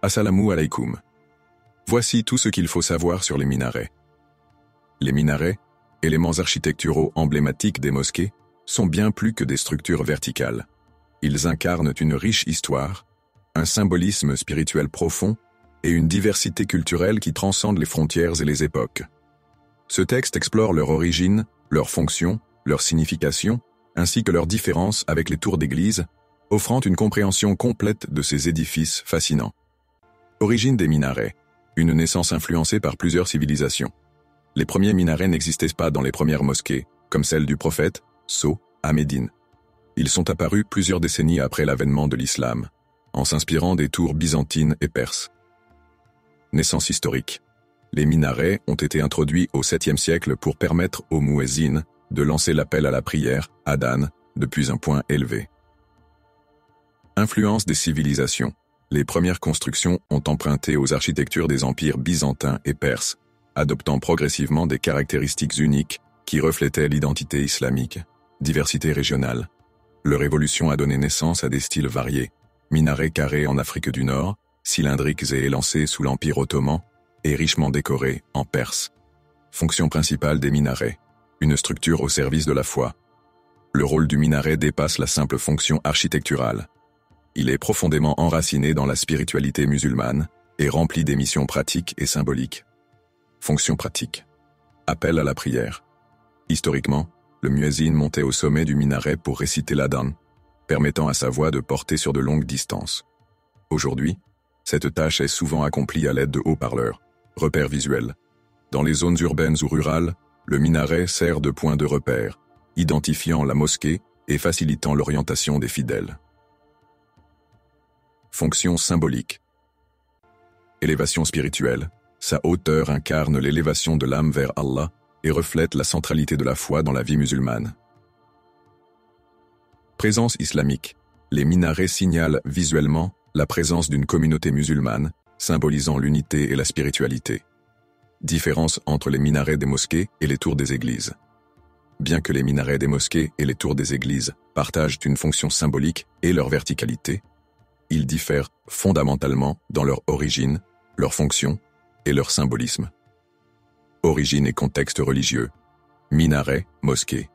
Assalamu alaikum. Voici tout ce qu'il faut savoir sur les minarets. Les minarets, éléments architecturaux emblématiques des mosquées, sont bien plus que des structures verticales. Ils incarnent une riche histoire, un symbolisme spirituel profond et une diversité culturelle qui transcende les frontières et les époques. Ce texte explore leur origine, leur fonction, leur signification, ainsi que leurs différences avec les tours d'église, offrant une compréhension complète de ces édifices fascinants. Origine des minarets, une naissance influencée par plusieurs civilisations. Les premiers minarets n'existaient pas dans les premières mosquées, comme celle du prophète, à Médine. Ils sont apparus plusieurs décennies après l'avènement de l'islam, en s'inspirant des tours byzantines et perses. Naissance historique. Les minarets ont été introduits au 7e siècle pour permettre aux muezzins de lancer l'appel à la prière, adhan, depuis un point élevé. Influence des civilisations. Les premières constructions ont emprunté aux architectures des empires byzantins et perses, adoptant progressivement des caractéristiques uniques qui reflétaient l'identité islamique. Diversité régionale. Leur évolution a donné naissance à des styles variés. Minarets carrés en Afrique du Nord, cylindriques et élancés sous l'Empire ottoman, et richement décorés en Perse. Fonction principale des minarets. Une structure au service de la foi. Le rôle du minaret dépasse la simple fonction architecturale. Il est profondément enraciné dans la spiritualité musulmane et rempli des missions pratiques et symboliques. Fonction pratique. Appel à la prière. Historiquement, le muezzin montait au sommet du minaret pour réciter l'adhan, permettant à sa voix de porter sur de longues distances. Aujourd'hui, cette tâche est souvent accomplie à l'aide de haut-parleurs, repères visuels. Dans les zones urbaines ou rurales, le minaret sert de point de repère, identifiant la mosquée et facilitant l'orientation des fidèles. Fonction symbolique. Élévation spirituelle. Sa hauteur incarne l'élévation de l'âme vers Allah et reflète la centralité de la foi dans la vie musulmane. Présence islamique. Les minarets signalent visuellement la présence d'une communauté musulmane, symbolisant l'unité et la spiritualité. Différence entre les minarets des mosquées et les tours des églises. Bien que les minarets des mosquées et les tours des églises partagent une fonction symbolique et leur verticalité, ils diffèrent fondamentalement dans leur origine, leur fonction et leur symbolisme. Origine et contexte religieux. Minaret, mosquée.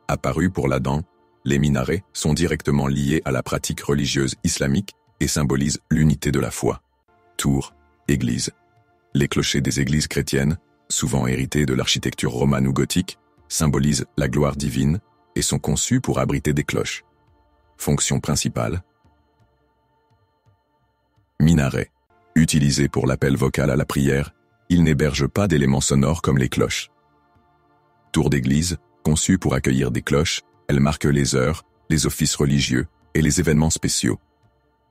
Apparus pour l'adhan, les minarets sont directement liés à la pratique religieuse islamique et symbolisent l'unité de la foi. Tour, église. Les clochers des églises chrétiennes, souvent hérités de l'architecture romane ou gothique, symbolisent la gloire divine et sont conçus pour abriter des cloches. Fonction principale. Minaret. Utilisé pour l'appel vocal à la prière, il n'héberge pas d'éléments sonores comme les cloches. Tour d'église, conçue pour accueillir des cloches, elle marque les heures, les offices religieux et les événements spéciaux.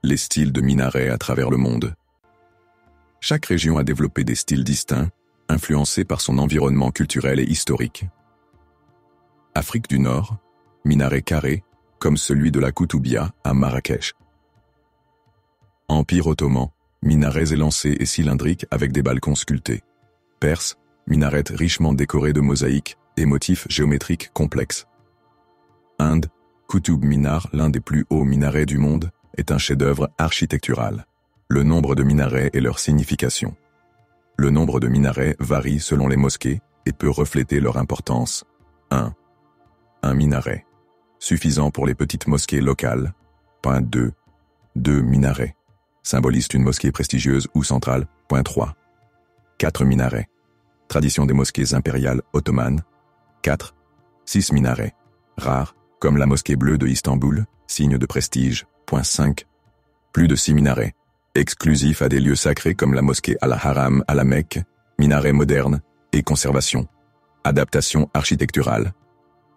Les styles de minaret à travers le monde. Chaque région a développé des styles distincts, influencés par son environnement culturel et historique. Afrique du Nord, minaret carré, comme celui de la Koutoubia à Marrakech. Empire ottoman, minarets élancés et cylindriques avec des balcons sculptés. Perse, minaret richement décorés de mosaïques et motifs géométriques complexes. Inde, Qutb Minar, l'un des plus hauts minarets du monde, est un chef-d'œuvre architectural. Le nombre de minarets et leur signification. Le nombre de minarets varie selon les mosquées et peut refléter leur importance. 1. Un minaret. Suffisant pour les petites mosquées locales. 2. 2 minarets. Symbolise une mosquée prestigieuse ou centrale. 3. 4 minarets. Tradition des mosquées impériales ottomanes. 4. 6 minarets. Rares, comme la mosquée bleue de Istanbul, signe de prestige. 5. Plus de 6 minarets. Exclusifs à des lieux sacrés comme la mosquée Al-Haram à la Mecque, minaret moderne et conservation. Adaptation architecturale.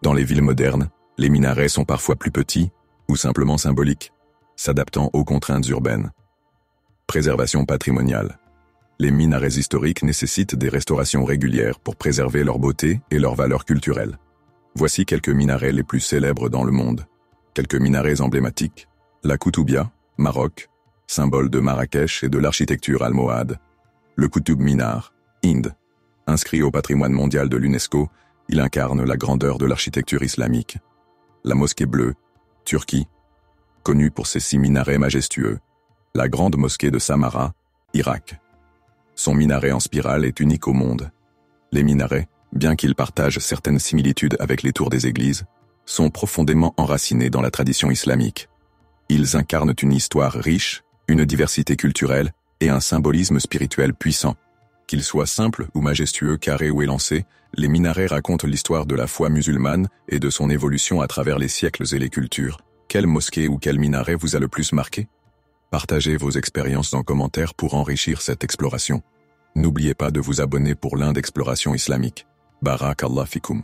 Dans les villes modernes, les minarets sont parfois plus petits ou simplement symboliques, s'adaptant aux contraintes urbaines. Préservation patrimoniale. Les minarets historiques nécessitent des restaurations régulières pour préserver leur beauté et leur valeur culturelle. Voici quelques minarets les plus célèbres dans le monde. Quelques minarets emblématiques. La Koutoubia, Maroc, symbole de Marrakech et de l'architecture almohade. Le Qutb Minar, Inde. Inscrit au patrimoine mondial de l'UNESCO, il incarne la grandeur de l'architecture islamique. La mosquée bleue, Turquie, connue pour ses 6 minarets majestueux. La grande mosquée de Samarra, Irak. Son minaret en spirale est unique au monde. Les minarets, bien qu'ils partagent certaines similitudes avec les tours des églises, sont profondément enracinés dans la tradition islamique. Ils incarnent une histoire riche, une diversité culturelle et un symbolisme spirituel puissant. Qu'ils soient simples ou majestueux, carrés ou élancés, les minarets racontent l'histoire de la foi musulmane et de son évolution à travers les siècles et les cultures. Quelle mosquée ou quel minaret vous a le plus marqué? Partagez vos expériences en commentaire pour enrichir cette exploration. N'oubliez pas de vous abonner pour l'Inde Exploration Islamique. Barakallah fikoum.